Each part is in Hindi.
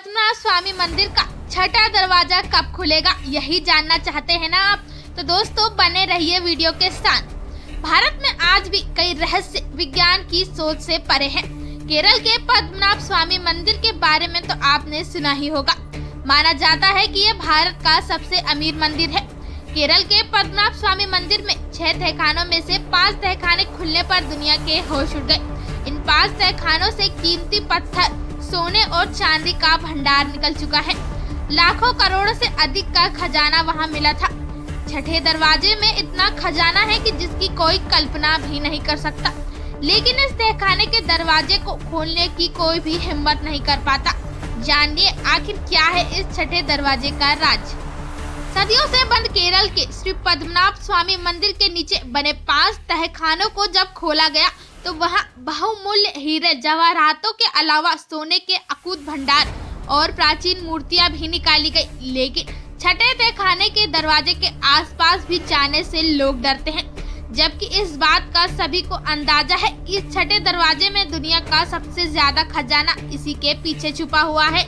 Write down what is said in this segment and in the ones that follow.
पद्मनाभ स्वामी मंदिर का छठा दरवाजा कब खुलेगा, यही जानना चाहते हैं ना आप? तो दोस्तों बने रहिए वीडियो के साथ। भारत में आज भी कई रहस्य विज्ञान की सोच से परे हैं। केरल के पद्मनाभ स्वामी मंदिर के बारे में तो आपने सुना ही होगा। माना जाता है कि ये भारत का सबसे अमीर मंदिर है। केरल के पद्मनाभ स्वामी मंदिर में 6 तहखानों में से 5 तहखाने खुलने पर दुनिया के होश उड़ गए। इन 5 तहखानों से कीमती पत्थर, सोने और चांदी का भंडार निकल चुका है। लाखों करोड़ों से अधिक का खजाना वहां मिला था। छठे दरवाजे में इतना खजाना है कि जिसकी कोई कल्पना भी नहीं कर सकता, लेकिन इस तहखाने के दरवाजे को खोलने की कोई भी हिम्मत नहीं कर पाता। जानिए आखिर क्या है इस छठे दरवाजे का राज। सदियों से बंद केरल के श्री पद्मनाभ स्वामी मंदिर के नीचे बने 5 तहखानों को जब खोला गया तो वहां बहुमूल्य हीरे जवाहरातों के अलावा सोने के अकूत भंडार और प्राचीन मूर्तियां भी निकाली गई। लेकिन छठे तहखाने के दरवाजे के आसपास भी जाने से लोग डरते हैं, जबकि इस बात का सभी को अंदाजा है कि इस छठे दरवाजे में दुनिया का सबसे ज्यादा खजाना इसी के पीछे छुपा हुआ है।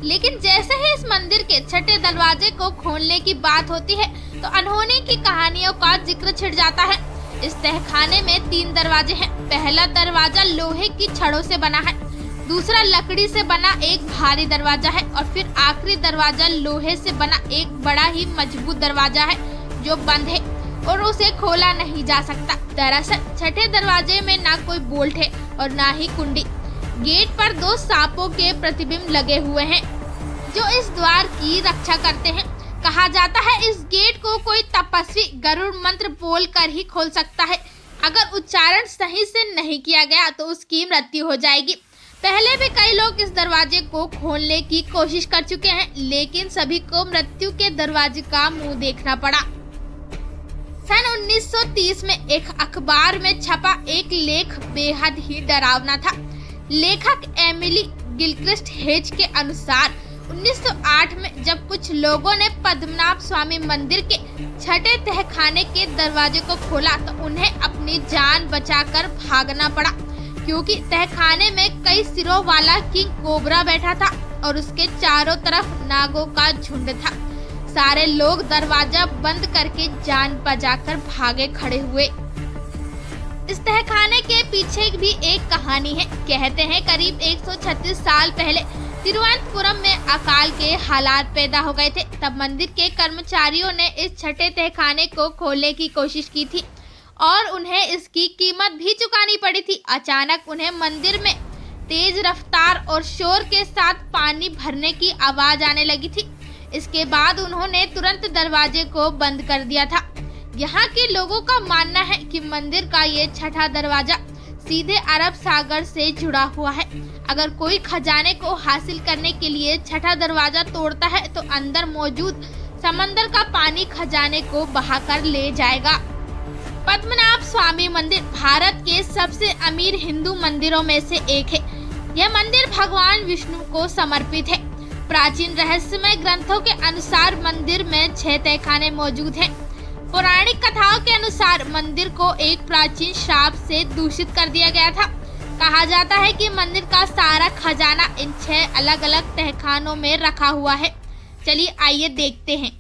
लेकिन जैसे ही इस मंदिर के छठे दरवाजे को खोलने की बात होती है तो अनहोनी की कहानियों का जिक्र छिड़ जाता है। इस तहखाने में 3 दरवाजे हैं। पहला दरवाजा लोहे की छड़ों से बना है, दूसरा लकड़ी से बना एक भारी दरवाजा है और फिर आखिरी दरवाजा लोहे से बना एक बड़ा ही मजबूत दरवाजा है जो बंद है और उसे खोला नहीं जा सकता। दरअसल छठे दरवाजे में ना कोई बोल्ट है और ना ही कुंडी। गेट पर 2 सांपों के प्रतिबिंब लगे हुए हैं जो इस द्वार की रक्षा करते हैं। कहा जाता है इस गेट को कोई तपस्वी गरुड़ मंत्र बोलकर ही खोल सकता है। अगर उच्चारण सही से नहीं किया गया तो उसकी मृत्यु हो जाएगी। पहले भी कई लोग इस दरवाजे को खोलने की कोशिश कर चुके हैं, लेकिन सभी को मृत्यु के दरवाजे का मुंह देखना पड़ा। सन 1930 में एक अखबार में छपा एक लेख बेहद ही डरावना था। लेखक एमिली गिलक्रिस्ट हेज के अनुसार 1908 में जब कुछ लोगों ने पद्मनाभ स्वामी मंदिर के छठे तहखाने के दरवाजे को खोला तो उन्हें अपनी जान बचाकर भागना पड़ा, क्योंकि तहखाने में कई सिरों वाला किंग कोबरा बैठा था और उसके चारों तरफ नागों का झुंड था। सारे लोग दरवाजा बंद करके जान बचाकर भागे खड़े हुए। इस तहखाने के पीछे भी एक कहानी है। कहते हैं करीब 136 साल पहले तिरुवनंतपुरम में अकाल के हालात पैदा हो गए थे। तब मंदिर के कर्मचारियों ने इस छठे तहखाने को खोलने की कोशिश की थी और उन्हें इसकी कीमत भी चुकानी पड़ी थी। अचानक उन्हें मंदिर में तेज रफ्तार और शोर के साथ पानी भरने की आवाज आने लगी थी। इसके बाद उन्होंने तुरंत दरवाजे को बंद कर दिया था। यहाँ के लोगों का मानना है कि मंदिर का ये छठा दरवाजा सीधे अरब सागर से जुड़ा हुआ है। अगर कोई खजाने को हासिल करने के लिए छठा दरवाजा तोड़ता है तो अंदर मौजूद समंदर का पानी खजाने को बहाकर ले जाएगा। पद्मनाभ स्वामी मंदिर भारत के सबसे अमीर हिंदू मंदिरों में से एक है। यह मंदिर भगवान विष्णु को समर्पित है। प्राचीन रहस्यमय ग्रंथों के अनुसार मंदिर में 6 तहखाने मौजूद हैं। पौराणिक कथाओं के अनुसार मंदिर को एक प्राचीन श्राप से दूषित कर दिया गया था। कहा जाता है कि मंदिर का सारा खजाना इन 6 अलग अलग तहखानों में रखा हुआ है। चलिए आइए देखते हैं।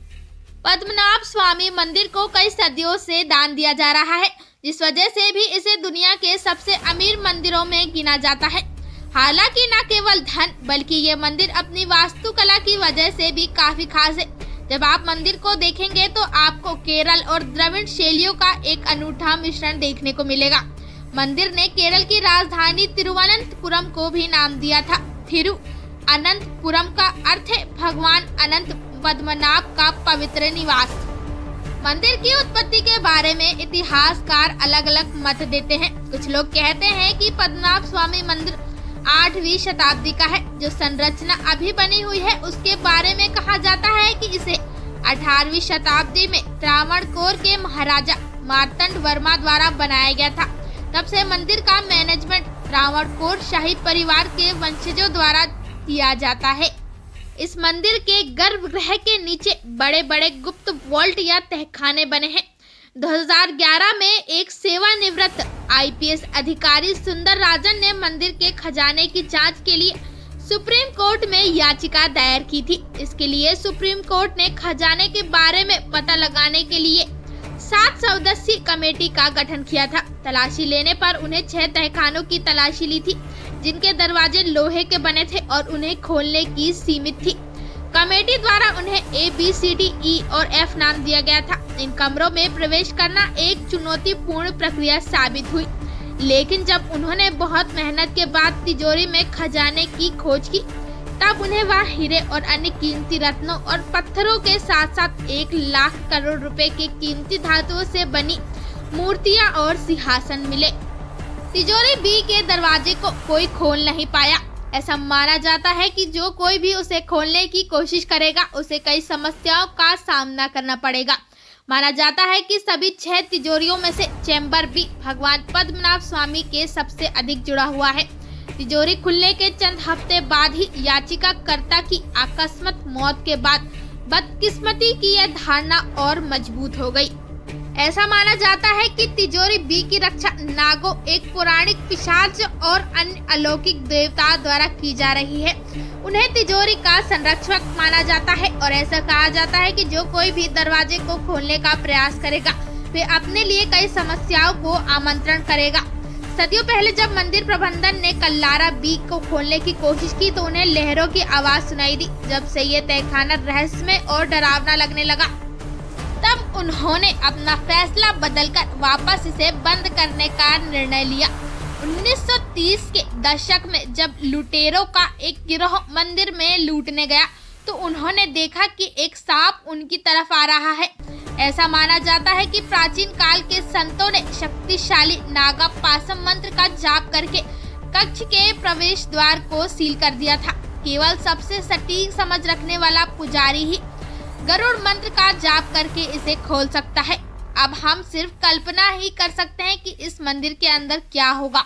पद्मनाभ स्वामी मंदिर को कई सदियों से दान दिया जा रहा है, जिस वजह से भी इसे दुनिया के सबसे अमीर मंदिरों में गिना जाता है। हालांकि न केवल धन बल्कि ये मंदिर अपनी वास्तुकला की वजह से भी काफी खास है। जब आप मंदिर को देखेंगे तो आपको केरल और द्रविड़ शैलियों का एक अनूठा मिश्रण देखने को मिलेगा। मंदिर ने केरल की राजधानी तिरुवनंतपुरम को भी नाम दिया था। तिरुअनंतपुरम का अर्थ है भगवान अनंत पद्मनाभ का पवित्र निवास। मंदिर की उत्पत्ति के बारे में इतिहासकार अलग अलग मत देते हैं। कुछ लोग कहते हैं कि पद्मनाभ स्वामी मंदिर 8वीं शताब्दी का है। जो संरचना अभी बनी हुई है उसके बारे में कहा जाता है कि इसे 18वीं शताब्दी में त्रावणकोर के महाराजा मार्तंड वर्मा द्वारा बनाया गया था। तब से मंदिर का मैनेजमेंट त्रावणकोर शाही परिवार के वंशजों द्वारा किया जाता है। इस मंदिर के गर्भगृह के नीचे बड़े बड़े गुप्त वॉल्ट या तहखाने बने हैं। 2011 में एक सेवानिवृत्त IPS अधिकारी सुंदर राजन ने मंदिर के खजाने की जांच के लिए सुप्रीम कोर्ट में याचिका दायर की थी। इसके लिए सुप्रीम कोर्ट ने खजाने के बारे में पता लगाने के लिए 7 सदस्यीय कमेटी का गठन किया था। तलाशी लेने पर उन्हें 6 तहखानों की तलाशी ली थी, जिनके दरवाजे लोहे के बने थे और उन्हें खोलने की सीमित थी। कमेटी द्वारा उन्हें A, B, C, D, E और F नाम दिया गया था। इन कमरों में प्रवेश करना एक चुनौतीपूर्ण प्रक्रिया साबित हुई, लेकिन जब उन्होंने बहुत मेहनत के बाद तिजोरी में खजाने की खोज की, तब उन्हें वहाँ हीरे और अन्य कीमती रत्नों और पत्थरों के साथ साथ 1 लाख करोड़ रुपए के कीमती धातुओं से बनी मूर्तियां और सिंहासन मिले। तिजोरी बी के दरवाजे को कोई खोल नहीं पाया। ऐसा माना जाता है कि जो कोई भी उसे खोलने की कोशिश करेगा, उसे कई समस्याओं का सामना करना पड़ेगा। माना जाता है कि सभी 6 तिजोरियों में से चैम्बर बी भगवान पद्मनाभ स्वामी के सबसे अधिक जुड़ा हुआ है। तिजोरी खुलने के चंद हफ्ते बाद ही याचिकाकर्ता की आकस्मिक मौत के बाद बदकिस्मती की यह धारणा और मजबूत हो गई। ऐसा माना जाता है कि तिजोरी बी की रक्षा नागो, एक पौराणिक पिशाच और अन्य अलौकिक देवता द्वारा की जा रही है। उन्हें तिजोरी का संरक्षक माना जाता है और ऐसा कहा जाता है कि जो कोई भी दरवाजे को खोलने का प्रयास करेगा, वे अपने लिए कई समस्याओं को आमंत्रण करेगा। सदियों पहले जब मंदिर प्रबंधन ने कल्लारा बी को खोलने की कोशिश की, तो उन्हें लहरों की आवाज सुनाई दी। जब से ये तहखाना रहस्यमय और डरावना लगने लगा, तब उन्होंने अपना फैसला बदलकर वापस इसे बंद करने का निर्णय लिया। 1930 के दशक में जब लुटेरों का एक गिरोह मंदिर में लूटने गया, तो उन्होंने देखा कि एक सांप उनकी तरफ आ रहा है। ऐसा माना जाता है कि प्राचीन काल के संतों ने शक्तिशाली नागा पासम मंत्र का जाप करके कक्ष के प्रवेश द्वार को सील कर दिया था। केवल सबसे सटीक समझ रखने वाला पुजारी ही गरुड़ मंत्र का जाप करके इसे खोल सकता है। अब हम सिर्फ कल्पना ही कर सकते हैं कि इस मंदिर के अंदर क्या होगा।